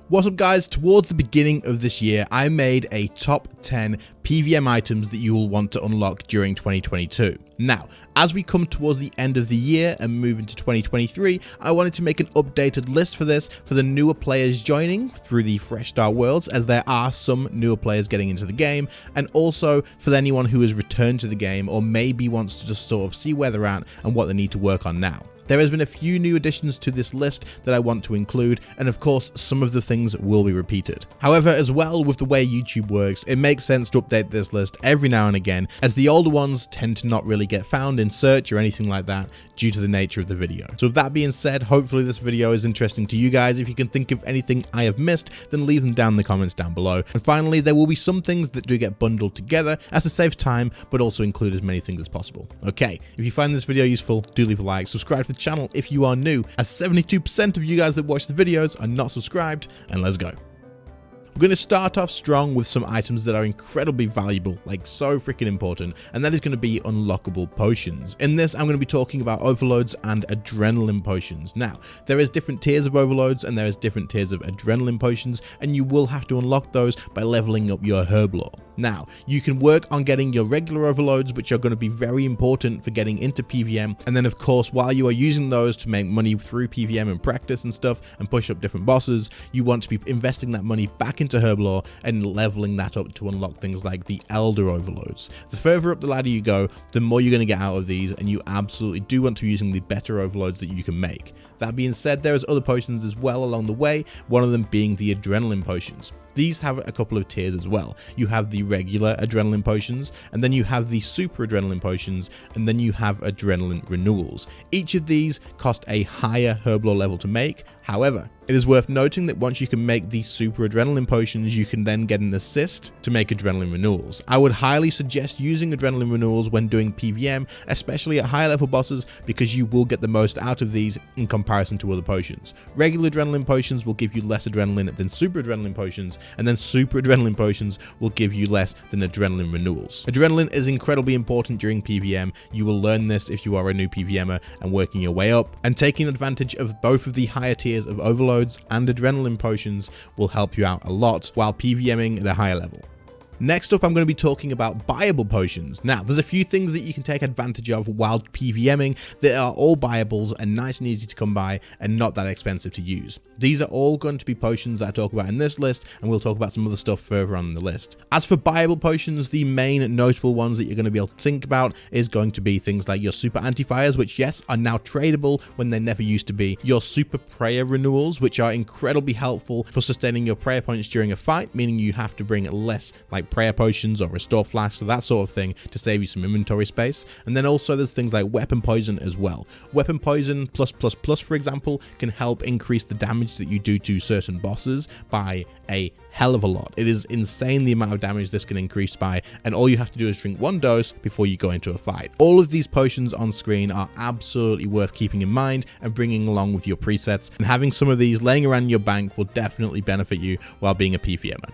What's up guys, towards the beginning of this year, I made a top 10 PVM items that you will want to unlock during 2022. Now, as we come towards the end of the year and move into 2023, I wanted to make an updated list for this for the newer players joining through the Fresh Start Worlds, as there are some newer players getting into the game, and also for anyone who has returned to the game or maybe wants to just sort of see where they're at and what they need to work on now. There has been a few new additions to this list that I want to include, and of course some of the things will be repeated. However, as well, with the way YouTube works, it makes sense to update this list every now and again, as the older ones tend to not really get found in search or anything like that due to the nature of the video. So with that being said, hopefully this video is interesting to you guys. If you can think of anything I have missed, then leave them down in the comments down below. And finally, there will be some things that do get bundled together as to save time, but also include as many things as possible. Okay, if you find this video useful, do leave a like, subscribe to the channel if you are new, as 72% of you guys that watch the videos are not subscribed, and let's go. We're going to start off strong with some items that are incredibly valuable, like so freaking important, and that is going to be unlockable potions. In this, I'm going to be talking about overloads and adrenaline potions. Now, there is different tiers of overloads and there is different tiers of adrenaline potions, and you will have to unlock those by leveling up your herb lore. Now, you can work on getting your regular overloads, which are going to be very important for getting into PVM, and then of course, while you are using those to make money through PVM and practice and stuff and push up different bosses, you want to be investing that money back into herb lore and leveling that up to unlock things like the elder overloads. The further up the ladder you go, the more you're going to get out of these, and you absolutely do want to be using the better overloads that you can make. That being said, there is other potions as well along the way, one of them being the adrenaline potions. These have a couple of tiers as well. You have the regular adrenaline potions, and then you have the super adrenaline potions, and then you have adrenaline renewals. Each of these cost a higher herb lore level to make. However, it is worth noting that once you can make the super adrenaline potions, you can then get an assist to make adrenaline renewals. I would highly suggest using adrenaline renewals when doing PVM, especially at higher level bosses, because you will get the most out of these in comparison to other potions. Regular adrenaline potions will give you less adrenaline than super adrenaline potions, and then super adrenaline potions will give you less than adrenaline renewals. Adrenaline is incredibly important during PVM. You will learn this if you are a new PVMer and working your way up, and taking advantage of both of the higher tiers of overloads and adrenaline potions will help you out a lot while PVMing at a higher level. Next up, I'm going to be talking about buyable potions. Now, there's a few things that you can take advantage of while PVMing that are all buyables and nice and easy to come by and not that expensive to use. These are all going to be potions that I talk about in this list, and we'll talk about some other stuff further on in the list. As for buyable potions, the main notable ones that you're going to be able to think about is going to be things like your super anti-fires, which yes, are now tradable when they never used to be. Your super prayer renewals, which are incredibly helpful for sustaining your prayer points during a fight, meaning you have to bring less like prayer potions or restore flasks, so that sort of thing, to save you some inventory space. And then also there's things like weapon poison as well. Weapon poison plus, for example, can help increase the damage that you do to certain bosses by a hell of a lot. It is insane the amount of damage this can increase by, and all you have to do is drink one dose before you go into a fight. All of these potions on screen are absolutely worth keeping in mind and bringing along with your presets, and having some of these laying around in your bank will definitely benefit you while being a PVMer.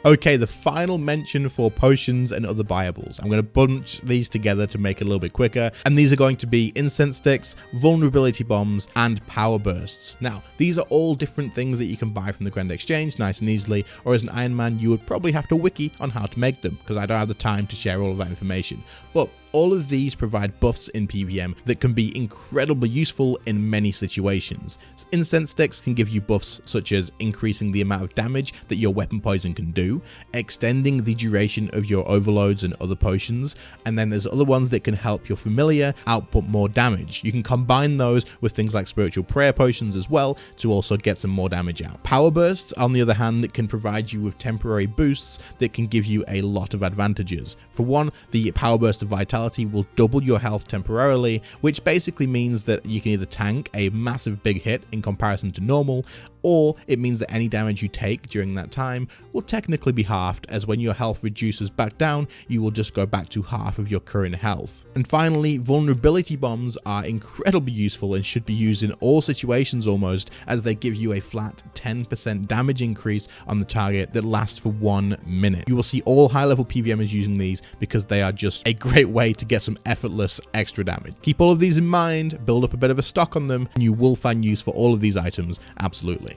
Okay, the final mention for potions and other buyables. I'm going to bunch these together to make it a little bit quicker, and these are going to be incense sticks, vulnerability bombs, and power bursts. Now, these are all different things that you can buy from the Grand Exchange nice and easily, or as an Iron Man, you would probably have to wiki on how to make them, because I don't have the time to share all of that information. But all of these provide buffs in PVM that can be incredibly useful in many situations. Incense sticks can give you buffs such as increasing the amount of damage that your weapon poison can do, extending the duration of your overloads and other potions, and then there's other ones that can help your familiar output more damage. You can combine those with things like spiritual prayer potions as well to also get some more damage out. Power bursts, on the other hand, can provide you with temporary boosts that can give you a lot of advantages. For one, the power burst of vitality will double your health temporarily, which basically means that you can either tank a massive big hit in comparison to normal, or it means that any damage you take during that time will technically be halved, as when your health reduces back down, you will just go back to half of your current health. And finally, vulnerability bombs are incredibly useful and should be used in all situations almost, as they give you a flat 10% damage increase on the target that lasts for 1 minute. You will see all high level PVMers using these because they are just a great way to get some effortless extra damage. Keep all of these in mind, build up a bit of a stock on them, and you will find use for all of these items, absolutely.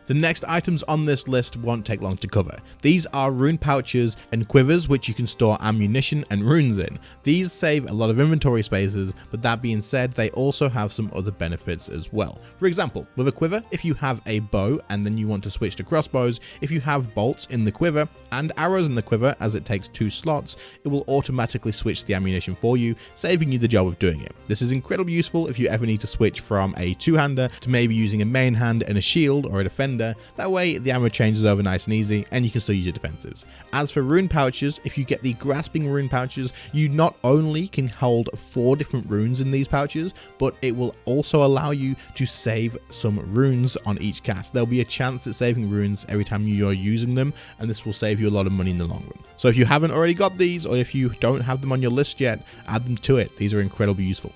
The next items on this list won't take long to cover. These are rune pouches and quivers, which you can store ammunition and runes in. These save a lot of inventory spaces, but that being said, they also have some other benefits as well. For example, with a quiver, if you have a bow and then you want to switch to crossbows, if you have bolts in the quiver and arrows in the quiver, as it takes 2 slots, it will automatically switch the ammunition for you, saving you the job of doing it. This is incredibly useful if you ever need to switch from a two-hander to maybe using a main hand and a shield or a defender. That way the ammo changes over nice and easy and you can still use your defensives. As for rune pouches, if you get the grasping rune pouches, you not only can hold 4 different runes in these pouches, but it will also allow you to save some runes on each cast. There'll be a chance at saving runes every time you're using them, and this will save you a lot of money in the long run. So if you haven't already got these, or if you don't have them on your list yet, add them to it. These are incredibly useful.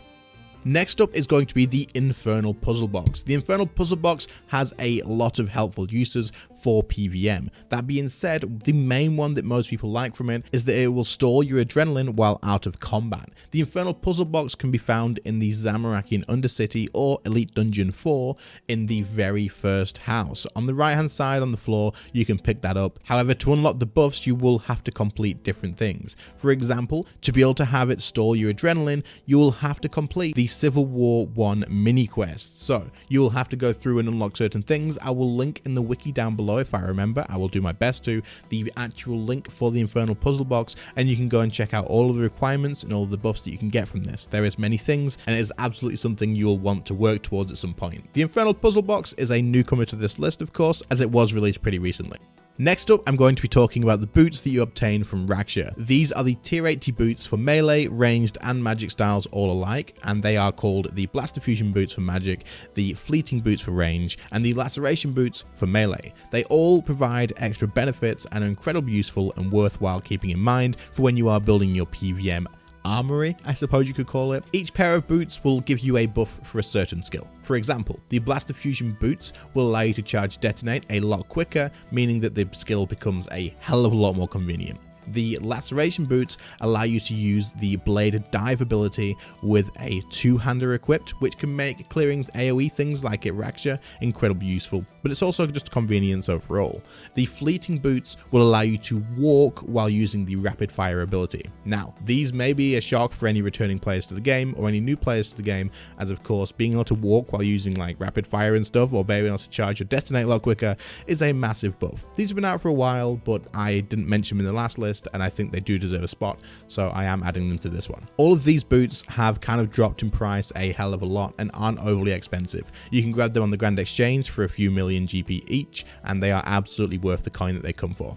Next up is going to be the Infernal Puzzle Box. The Infernal Puzzle Box has a lot of helpful uses for PvM. That being said, the main one that most people like from it is that it will store your adrenaline while out of combat. The Infernal Puzzle Box can be found in the Zamorakian Undercity or Elite Dungeon 4 in the very first house. On the right hand side on the floor, you can pick that up. However, to unlock the buffs, you will have to complete different things. For example, to be able to have it store your adrenaline, you will have to complete the Civil War 1 mini quest. So you will have to go through and unlock certain things. I will link in the wiki down below if I remember. I will do my best to the actual link for the Infernal Puzzle Box, and you can go and check out all of the requirements and all of the buffs that you can get from this. There is many things, and it is absolutely something you will want to work towards at some point. The Infernal Puzzle Box is a newcomer to this list, of course, as it was released pretty recently. Next up, I'm going to be talking about the boots that you obtain from Raksha. These are the tier 80 boots for melee, ranged, and magic styles all alike, and they are called the Blast Diffusion boots for magic, the Fleeting boots for range, and the Laceration boots for melee. They all provide extra benefits and are incredibly useful and worthwhile keeping in mind for when you are building your PvM armory, I suppose you could call it. Each pair of boots will give you a buff for a certain skill. For example, the Blast Diffusion boots will allow you to charge detonate a lot quicker, meaning that the skill becomes a hell of a lot more convenient. The Laceration boots allow you to use the Bladed Dive ability with a two-hander equipped, which can make clearing AoE things like it Raksha incredibly useful, but it's also just convenience overall. The Fleeting boots will allow you to walk while using the Rapid Fire ability. Now, these may be a shock for any returning players to the game or any new players to the game, as of course being able to walk while using like Rapid Fire and stuff, or being able to charge your detonate a lot quicker, is a massive buff. These have been out for a while, but I didn't mention them in the last list, and I think they do deserve a spot, so I am adding them to this one. All of these boots have kind of dropped in price a hell of a lot and aren't overly expensive. You can grab them on the Grand Exchange for a few million GP each, and they are absolutely worth the coin that they come for.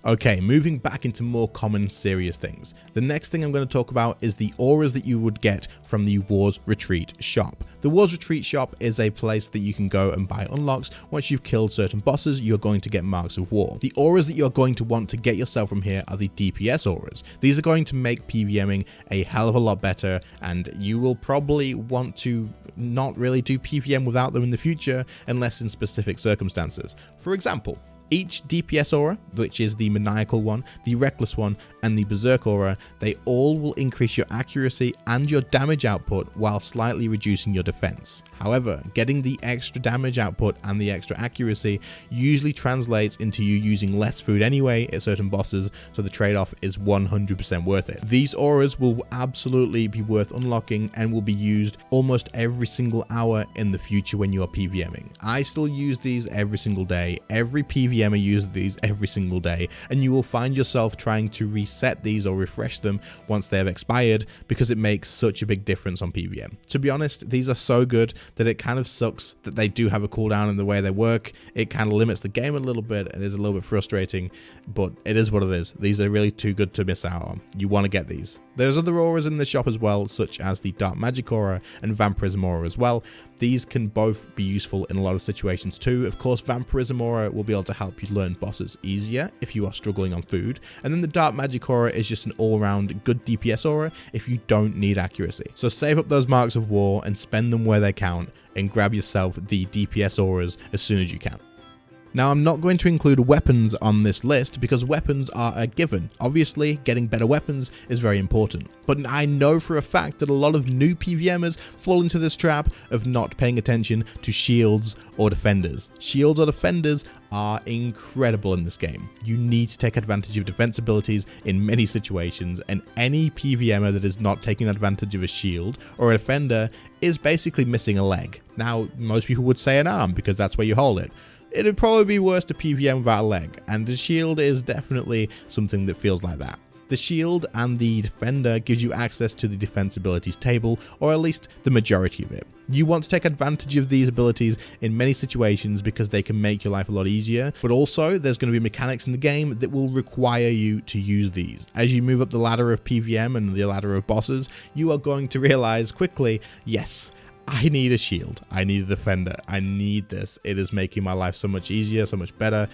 Okay, moving back into more common serious things. The next thing I'm going to talk about is the auras that you would get from the War's Retreat shop. The War's Retreat shop is a place that you can go and buy unlocks. Once you've killed certain bosses, you're going to get marks of war. The auras that you're going to want to get yourself from here are the DPS auras. These are going to make PvMing a hell of a lot better, and you will probably want to not really do PvM without them in the future unless in specific circumstances. For example, each DPS aura, which is the Maniacal one, the Reckless one, and the Berserk aura, they all will increase your accuracy and your damage output while slightly reducing your defense. However, getting the extra damage output and the extra accuracy usually translates into you using less food anyway at certain bosses, so the trade-off is 100% worth it. These auras will absolutely be worth unlocking and will be used almost every single hour in the future when you are PvMing. I still use these every single day. Every PvMer uses these every single day, and you will find yourself trying to reset these or refresh them once they have expired, because it makes such a big difference on PvM. To be honest, these are so good that it kind of sucks that they do have a cooldown in the way they work. It kind of limits the game a little bit. It is a little bit frustrating, but it is what it is. These are really too good to miss out on. You want to get these. There's other auras in the shop as well, such as the Dark Magic aura and Vampirism aura as well. These can both be useful in a lot of situations too. Of course, Vampirism aura will be able to help you learn bosses easier if you are struggling on food. And then the Dark Magic aura is just an all-round good DPS aura if you don't need accuracy. So save up those marks of war and spend them where they count, and grab yourself the DPS auras as soon as you can. Now, I'm not going to include weapons on this list because weapons are a given. Obviously, getting better weapons is very important. But I know for a fact that a lot of new PVMers fall into this trap of not paying attention to shields or defenders. Shields or defenders are incredible in this game. You need to take advantage of defense abilities in many situations, and any PVMer that is not taking advantage of a shield or a defender is basically missing a leg. Now, most people would say an arm because that's where you hold it. It'd probably be worse to PVM without a leg, and the shield is definitely something that feels like that. The shield and the defender gives you access to the defense abilities table, or at least the majority of it. You want to take advantage of these abilities in many situations because they can make your life a lot easier, but also there's going to be mechanics in the game that will require you to use these. As you move up the ladder of PVM and the ladder of bosses, you are going to realize quickly, yes, I need a shield, I need a defender, I need this. It is making my life so much easier, so much better.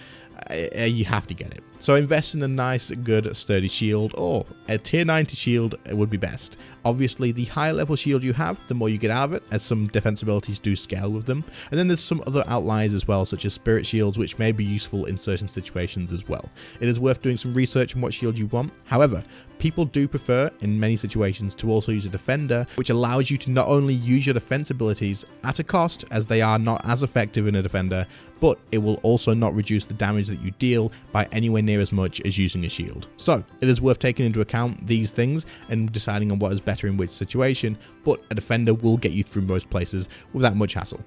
You have to get it. So invest in a nice, good, sturdy shield, or a tier 90 shield would be best. Obviously, the higher level shield you have, the more you get out of it, as some defense abilities do scale with them. And then there's some other outliers as well, such as spirit shields, which may be useful in certain situations as well. It is worth doing some research on what shield you want. However, people do prefer, in many situations, to also use a defender, which allows you to not only use your defense abilities at a cost, as they are not as effective in a defender, but it will also not reduce the damage that you deal by anywhere near as much as using a shield. So it is worth taking into account these things and deciding on what is better in which situation, but a defender will get you through most places without much hassle.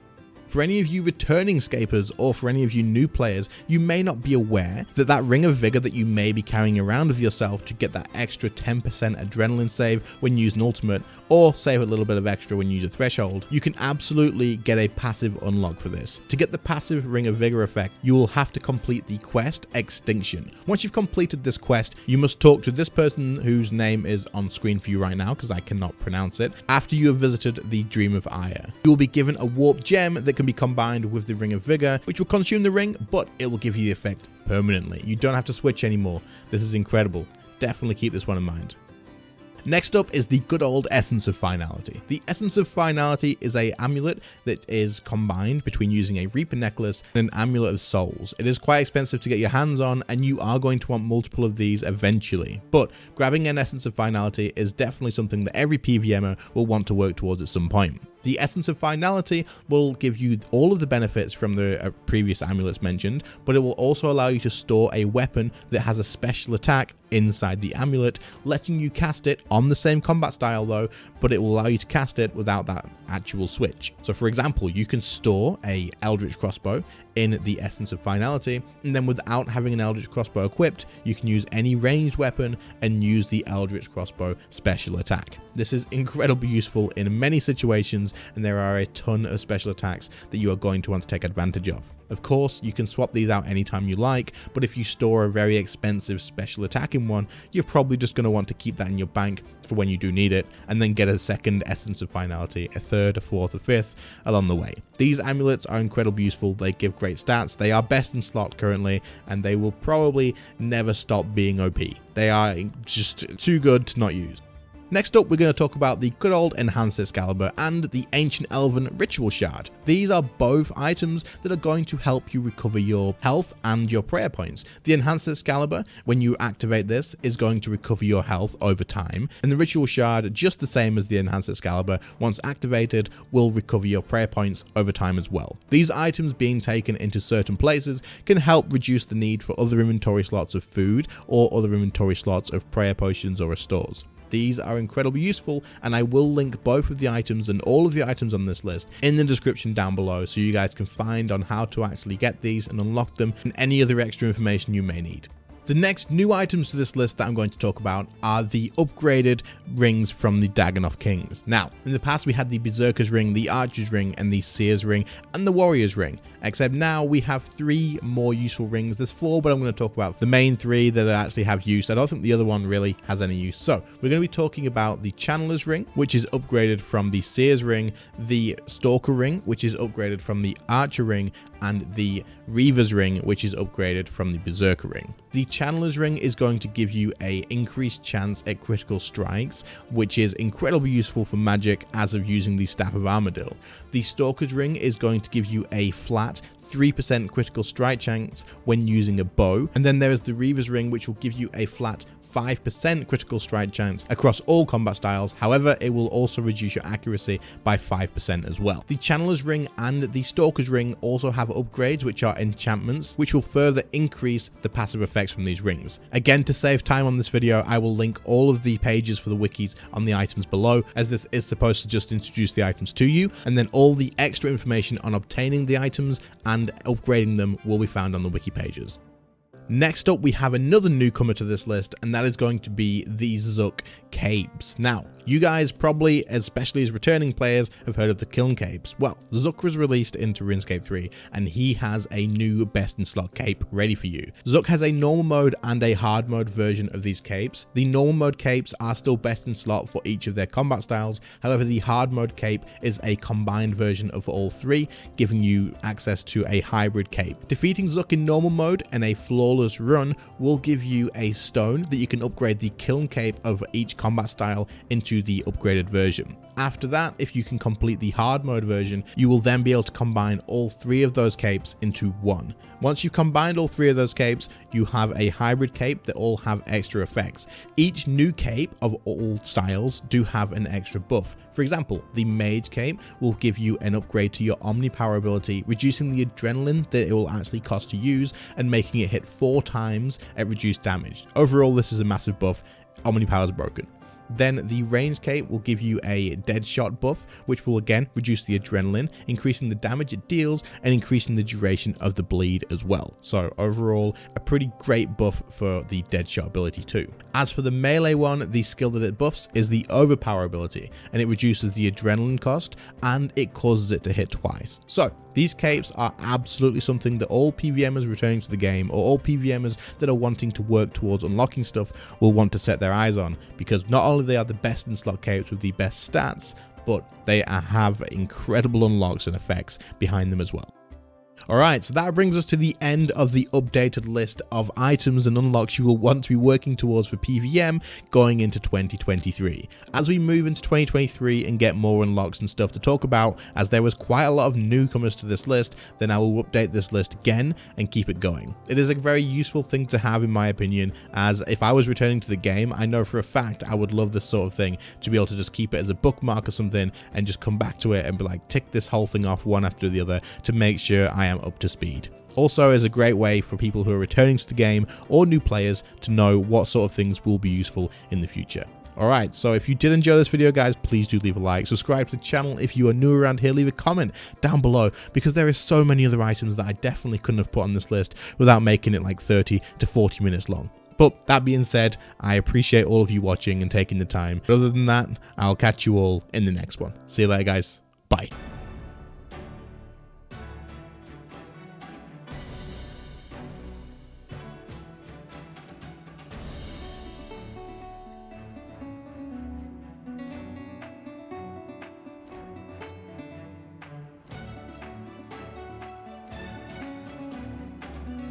For any of you returning scapers, or for any of you new players, you may not be aware that that Ring of Vigour that you may be carrying around with yourself to get that extra 10% adrenaline save when you use an ultimate, or save a little bit of extra when you use a threshold, you can absolutely get a passive unlock for this. To get the passive Ring of Vigour effect, you will have to complete the quest Extinction. Once you've completed this quest, you must talk to this person whose name is on screen for you right now because I cannot pronounce it, after you have visited the Dream of Ire. You will be given a warp gem that can be combined with the Ring of Vigour, which will consume the ring, but it will give you the effect permanently. You don't have to switch anymore. This is incredible. Definitely keep this one in mind. Next up is the good old Essence of Finality. The Essence of Finality is an amulet that is combined between using a Reaper necklace and an Amulet of Souls. It is quite expensive to get your hands on, and you are going to want multiple of these eventually, but grabbing an Essence of Finality is definitely something that every PVMer will want to work towards at some point. The Essence of Finality will give you all of the benefits from the previous amulets mentioned, but it will also allow you to store a weapon that has a special attack inside the amulet, letting you cast it on the same combat style though, but it will allow you to cast it without that actual switch. So for example, you can store a Eldritch Crossbow in the Essence of Finality, and then without having an Eldritch Crossbow equipped, you can use any ranged weapon and use the Eldritch Crossbow special attack. This is incredibly useful in many situations, and there are a ton of special attacks that you are going to want to take advantage of. Of course, you can swap these out anytime you like, but if you store a very expensive special attack in one, you're probably just going to want to keep that in your bank for when you do need it, and then get a second Essence of Finality, a third, a fourth, a fifth along the way. These amulets are incredibly useful. They give great stats. They are best in slot currently, and they will probably never stop being OP. They are just too good to not use. Next up, we're going to talk about the good old Enhanced Excalibur and the Ancient Elven Ritual Shard. These are both items that are going to help you recover your health and your prayer points. The Enhanced Excalibur, when you activate this, is going to recover your health over time, and the Ritual Shard, just the same as the Enhanced Excalibur, once activated, will recover your prayer points over time as well. These items being taken into certain places can help reduce the need for other inventory slots of food or other inventory slots of prayer potions or restores. These are incredibly useful, and I will link both of the items and all of the items on this list in the description down below so you guys can find on how to actually get these and unlock them and any other extra information you may need. The next new items to this list that I'm going to talk about are the upgraded rings from the Dagonoth Kings. Now, in the past we had the Berserker's Ring, the Archer's Ring, and the Seer's Ring, and the Warrior's Ring. Except now we have 3 more useful rings. There's 4, but I'm going to talk about the main 3 that actually have use. I don't think the other one really has any use. So we're going to be talking about the Channeler's Ring, which is upgraded from the Seer's Ring, the Stalker Ring, which is upgraded from the Archer Ring, and the Reaver's Ring, which is upgraded from the Berserker Ring. The Channeler's Ring is going to give you a increased chance at critical strikes, which is incredibly useful for magic as of using the Staff of Armadyl. The Stalker's Ring is going to give you a flat 3% critical strike chance when using a bow. And then there is the Reaver's Ring, which will give you a flat 5% critical strike chance across all combat styles. However, it will also reduce your accuracy by 5% as well. The Channeler's Ring and the Stalker's Ring also have upgrades, which are enchantments, which will further increase the passive effects from these rings. Again, to save time on this video, I will link all of the pages for the wikis on the items below, as this is supposed to just introduce the items to you, and then all the extra information on obtaining the items and upgrading them will be found on the wiki pages. Next up, we have another newcomer to this list, and that is going to be the Zuk Capes. Now, you guys probably, especially as returning players, have heard of the Kiln Capes. Well, Zuk was released into RuneScape 3, and he has a new best in slot cape ready for you. Zuk has a normal mode and a hard mode version of these capes. The normal mode capes are still best in slot for each of their combat styles. However, the hard mode cape is a combined version of all three, giving you access to a hybrid cape. Defeating Zuk in normal mode and a flawless run will give you a stone that you can upgrade the Kiln Cape of each combat style into the upgraded version. After that, if you can complete the hard mode version, you will then be able to combine all three of those capes into one. Once you've combined all three of those capes, you have a hybrid cape that all have extra effects. Each new cape of all styles do have an extra buff. For example, the Mage Cape will give you an upgrade to your Omni Power ability, reducing the adrenaline that it will actually cost to use and making it hit 4 times at reduced damage. Overall, this is a massive buff. Omni Power is broken. Then the Range Cape will give you a dead shot buff, which will again reduce the adrenaline, increasing the damage it deals and increasing the duration of the bleed as well. So overall, a pretty great buff for the dead shot ability too. As for the melee one, the skill that it buffs is the Overpower ability, and it reduces the adrenaline cost and it causes it to hit twice. So these capes are absolutely something that all PVMers returning to the game, or all PVMers that are wanting to work towards unlocking stuff, will want to set their eyes on, because not only they are the best in slot capes with the best stats, but they have incredible unlocks and effects behind them as well. Alright, so that brings us to the end of the updated list of items and unlocks you will want to be working towards for PVM going into 2023. As we move into 2023 and get more unlocks and stuff to talk about, as there was quite a lot of newcomers to this list, then I will update this list again and keep it going. It is a very useful thing to have in my opinion, as if I was returning to the game, I know for a fact I would love this sort of thing, to be able to just keep it as a bookmark or something and just come back to it and be like, tick this whole thing off one after the other to make sure I am up to speed. Also is a great way for people who are returning to the game or new players to know what sort of things will be useful in the future. Alright, so if you did enjoy this video guys, please do leave a like, subscribe to the channel if you are new around here, leave a comment down below, because there is so many other items that I definitely couldn't have put on this list without making it like 30 to 40 minutes long. But that being said, I appreciate all of you watching and taking the time. But other than that, I'll catch you all in the next one. See you later guys, bye.